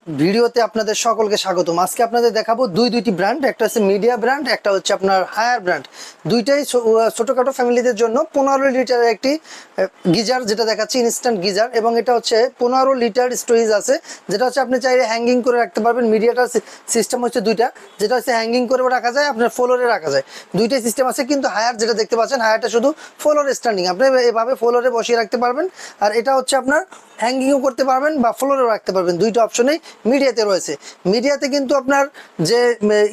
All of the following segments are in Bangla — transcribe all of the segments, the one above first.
ভিডিওতে আপনাদের সকলকে স্বাগতম। আজকে আপনাদের দেখাবো দুইটি ব্র্যান্ড, একটা হচ্ছে মিডিয়া ব্র্যান্ড, একটা হচ্ছে আপনার হায়ার ব্র্যান্ড। দুইটাই ছোটখাটো ফ্যামিলিদের জন্য 15 লিটারের একটি গিজার যেটা দেখাচ্ছি, ইনস্ট্যান্ট গিজার, এবং এটা হচ্ছে 15 লিটার স্টোরেজ আছে, যেটা হচ্ছে আপনি চাইলে হ্যাঙ্গিং করে রাখতে পারবেন। মিডিয়াটার সিস্টেম হচ্ছে দুইটা, যেটা হচ্ছে হ্যাঙ্গিং করে রাখা যায়, আপনার ফ্লোরে রাখা যায়, দুইটাই সিস্টেম আছে। কিন্তু হায়ার যেটা দেখতে পাচ্ছেন, হায়ারটা শুধু ফ্লোরে স্ট্যান্ডিং, আপনি এভাবে ফ্লোরে বসিয়ে রাখতে পারবেন। আর এটা হচ্ছে আপনার হ্যাঙ্গিংও করতে পারবেন বা ফ্লোরেও রাখতে পারবেন, দুইটা অপশনেই মিডিয়াতে রয়েছে। মিডিয়াতে কিন্তু আপনার যে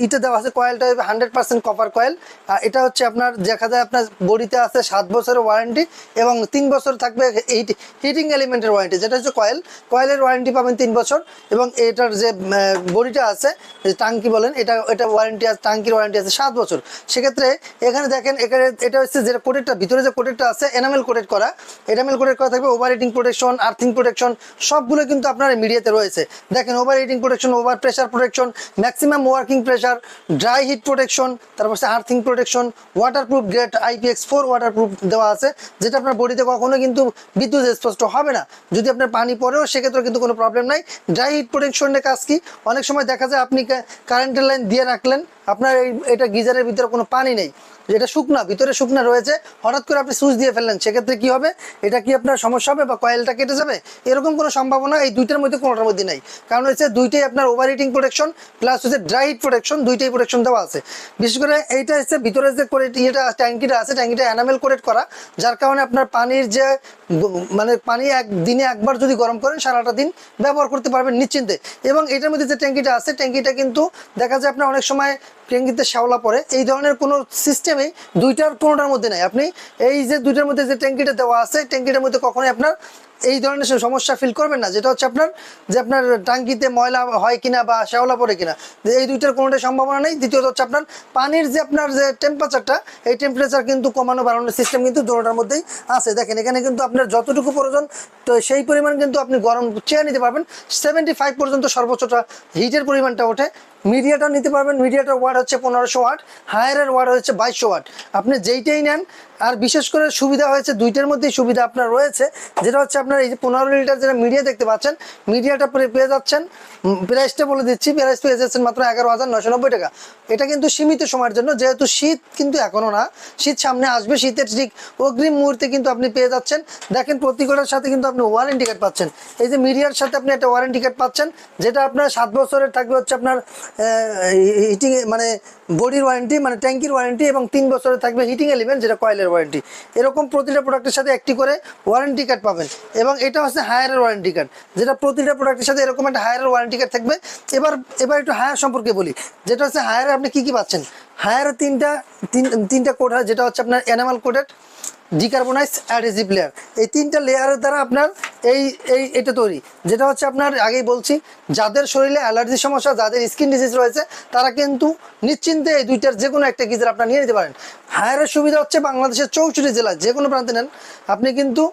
ইটা দেওয়া আছে, কয়েলটা 100% কপার কয়েল। আর এটা হচ্ছে আপনার দেখা যায় আপনার বডিতে আছে 7 বছরের ওয়ারেন্টি এবং 3 বছর থাকবে হিটিং এলিমেন্টের ওয়ারেন্টি। যেটা হচ্ছে কয়েলের ওয়ারেন্টি পাবেন 3 বছর, এবং এটার যে বডিটা আছে, যে টাঙ্কি বলেন, এটা ওয়ারেন্টি আছে, টাঙ্কির ওয়ারেন্টি আছে 7 বছর। সেক্ষেত্রে এখানে দেখেন, এখানে এটা হচ্ছে যেটা কোটেরটা ভিতরে যে কোটেরটা আছে, এনামেল কোটেড করা, থাকবে। Overheating protection, earthing protection সবগুলো কিন্তু আপনার মিডিয়াতে রয়েছে। দেখেন, overheating protection, over pressure protection, maximum working pressure, dry heat protection, তারপর earthing protection, waterproof grade IPX4 waterproof দেওয়া আছে, যেটা আপনার বডিতে কখনো কিন্তু বিদ্যুৎ স্পষ্ট হবে না। যদি আপনার পানি পড়েও সেক্ষেত্রে কিন্তু কোনো প্রবলেম নাই। ড্রাই হিট প্রোটেকশনের কাজ কি, অনেক সময় দেখা যায় আপনি কারেন্টের লাইন দিয়ে রাখলেন, আপনার এটা গিজারের ভিতরে কোনো পানি নেই, যেটা শুকনা, ভিতরে শুকনা রয়েছে, হঠাৎ করে আপনি সুইচ দিয়ে ফেললেন, সেক্ষেত্রে কি হবে, এটা কি আপনার সমস্যা হবে বা কয়েলটা কেটে যাবে? এরকম কোনো সম্ভাবনা এই দুইটার মধ্যে কোনোটার মধ্যে নেই। কারণ হচ্ছে দুইটাই আপনার ওভার হিটিং প্রোটেকশন প্লাস হচ্ছে ড্রাই হিট প্রোটেকশন, দুইটাই প্রোটেকশন দেওয়া আছে। বিশেষ করে এইটা হচ্ছে ভিতরে যে করে ইয়েটা ট্যাঙ্কিটা আছে, ট্যাঙ্কিটা এনামেল কোটেড করা, যার কারণে আপনার পানির যে মানে পানি দিনে একবার যদি গরম করেন, সারাটা দিন ব্যবহার করতে পারবেন নিশ্চিন্তে। এবং এটার মধ্যে যে ট্যাঙ্কিটা আছে, ট্যাঙ্কিটা কিন্তু দেখা যায় আপনার অনেক সময় ট্যাঙ্কিতে শ্যাওলা পড়ে, এই ধরনের কোনো সিস্টেমেই দুইটার কোনোটার মধ্যে নাই। আপনি এই যে দুইটার মধ্যে যে ট্যাঙ্কিটা দেওয়া আছে, ট্যাঙ্কিটার মধ্যে কখনোই আপনার এই ধরনের সমস্যা ফিল করবেন না, যেটা হচ্ছে আপনার টাঙ্কিতে ময়লা হয় কিনা বা শ্যাওলা পড়ে কিনা, এই দুইটার কোনোটাই সম্ভাবনা নেই। দ্বিতীয়ত হচ্ছে আপনার পানির যে আপনার যে টেম্পারেচারটা, এই টেম্পারেচার কিন্তু কমানো বাড়ানোর সিস্টেম কিন্তু দুটোটার মধ্যেই আছে। দেখেন, এখানে কিন্তু আপনার যতটুকু প্রয়োজন তো সেই পরিমাণ কিন্তু আপনি গরম চেয়ে নিতে পারবেন। 75 পর্যন্ত সর্বোচ্চটা হিটের পরিমাণটা ওঠে। মিডিয়াটা নিতে পারবেন, মিডিয়াটার ওয়াট হচ্ছে 1500 ওয়াট, হায়ারের ওয়াট হচ্ছে 2200 ওয়াট। আপনি যেইটাই নেন, আর বিশেষ করে সুবিধা হয়েছে দুইটার মধ্যেই সুবিধা আপনার রয়েছে, যেটা হচ্ছে আপনার এই যে 15 লিটার যেটা মিডিয়া দেখতে পাচ্ছেন, মিডিয়াটা পেয়ে যাচ্ছেন, প্রাইসটা বলে দিচ্ছি, প্রাইস পেয়ে যাচ্ছেন মাত্র 11,990 টাকা। এটা কিন্তু সীমিত সময়ের জন্য, যেহেতু শীত কিন্তু এখনো না, শীত সামনে আসবে, শীতের ঠিক অগ্রিম মুহূর্তে কিন্তু আপনি পেয়ে যাচ্ছেন। দেখেন, প্রতিটার সাথে কিন্তু আপনি ওয়ারেন্টি কার্ড পাচ্ছেন। এই যে মিডিয়ার সাথে আপনি একটা ওয়ারেন্টি কার্ড পাচ্ছেন, যেটা আপনার 7 বছরের থাকবে হচ্ছে আপনার হিটিং মানে বডির ওয়ারেন্টি, মানে ট্যাঙ্কির ওয়ারেন্টি, এবং 3 বছরের থাকবে হিটিং এলিমেন্ট, যেটা কয়েলের ওয়ারেন্টি। এরকম প্রতিটা প্রোডাক্টের সাথে একটি করে ওয়ারেন্টি কার্ড পাবেন। এবং এটা হচ্ছে হায়ারের ওয়ারেন্টি কার্ড, যেটা প্রতিটা প্রোডাক্টের সাথে এরকম একটা হায়ারের ওয়ারেন্টি কার্ড থাকবে। এবার একটু হায়ার সম্পর্কে বলি, যেটা হচ্ছে হায়ারে আপনি কি পাচ্ছেন। হায়ারে তিনটা কোড হয়, যেটা হচ্ছে আপনার enamel coded, decarbonise, adhesive layer. এই 3টা লেয়ারের দ্বারা আপনার এটা তৈরি, যেটা হচ্ছে আপনার আগেই বলছি, যাদের শরীরে অ্যালার্জির সমস্যা, যাদের স্কিন ডিজিজ রয়েছে, তারা কিন্তু নিশ্চিন্তে এই দুইটার যে কোনো একটা গিজার আপনার নিয়ে নিতে পারেন। হায়ারের সুবিধা হচ্ছে বাংলাদেশের 64 জেলায় যে কোনো প্রান্তে নেন, আপনি কিন্তু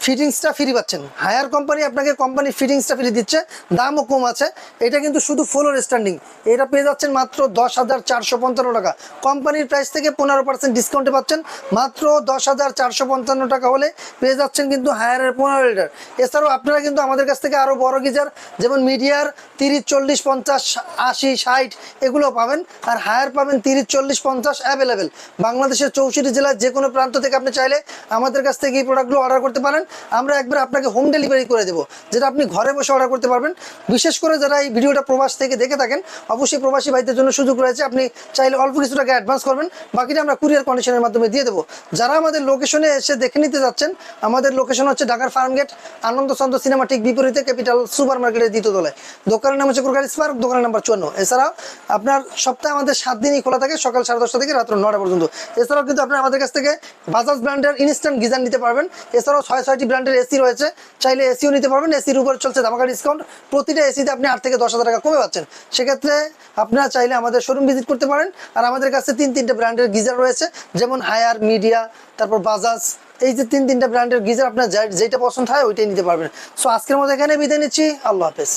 ফিটিংসটা ফ্রি পাচ্ছেন। হায়ার কোম্পানি আপনাকে কোম্পানির ফিটিংসটা ফ্রি দিচ্ছে, দামও কম আছে। এটা কিন্তু শুধু ফ্লোর স্ট্যান্ডিং, এটা পেয়ে যাচ্ছেন মাত্র 10,455 টাকা। কোম্পানির প্রাইস থেকে 15% ডিসকাউন্টে পাচ্ছেন, মাত্র 10,455 টাকা হলে পেয়ে যাচ্ছেন কিন্তু হায়ারের 15 লিটার। এছাড়াও আপনারা কিন্তু আমাদের কাছ থেকে আরও বড় গিজার, যেমন মিডিয়ার 30, 40, 50, 80, 60 এগুলো পাবেন, আর হায়ার পাবেন 30, 40, 50 অ্যাভেলেবেল। বাংলাদেশের 64 জেলার যে কোনো প্রান্ত থেকে আপনি চাইলে আমাদের কাছ থেকে এই প্রোডাক্টগুলো অর্ডার করতে পারেন। আমরা একবার আপনাকে হোম ডেলিভারি করে দেবো, যেটা আপনি ঘরে বসে অর্ডার করতে পারবেন। বিশেষ করে যারা এই ভিডিওটা প্রবাস থেকে দেখে থাকেন, অবশ্যই প্রবাসী ভাইদের জন্য সুযোগ রয়েছে, আপনি চাইলে অল্প কিছু টাকা অ্যাডভান্স করবেন, বাকিটা আমরা কুরিয়ার কন্ডিশনের মাধ্যমে দিয়ে দেবো। যারা আমাদের লোকেশনে এসে দেখে নিতে যাচ্ছেন, আমাদের লোকেশন হচ্ছে ঢাকার ফার্মগেট, আনন্দচন্দ্র সিনেমা ঠিক বিপরীতে ক্যাপিটাল সুপার মার্কেটের দ্বিতীয় তলায়। দোকানের নাম হচ্ছে কুরকারি স্পার্ক, দোকানের নাম্বার 54। এছাড়াও আপনার সপ্তাহে আমাদের 7 দিনই খোলা থাকে, সকাল 10:30 থেকে রাত্র 9টা পর্যন্ত। এছাড়াও কিন্তু আপনার আমাদের কাছ থেকে বাজাজ ব্র্যান্ডের ইনস্ট্যান্ট গিজার নিতে পারবেন। এছাড়াও 6টি ব্র্যান্ডের এসি রয়েছে, চাইলে এসিও নিতে পারবেন। এসির উপর চলছে ধামাকা ডিসকাউন্ট, প্রতিটা এসিতে আপনি 8 থেকে 10,000 টাকা কমে পাচ্ছেন। সেক্ষেত্রে আপনারা চাইলে আমাদের শোরুম ভিজিট করতে পারেন। আর আমাদের কাছে 3টা ব্র্যান্ডের গিজার রয়েছে, যেমন হায়ার, মিডিয়া, তারপর বাজাজ। এই যে 3টা ব্র্যান্ডের গিজার আপনার যেটা পছন্দ হয় ওইটাই নিতে পারবেন। সো আজকের মতো এখানে বিদায় নিচ্ছি, আল্লাহ হাফেজ।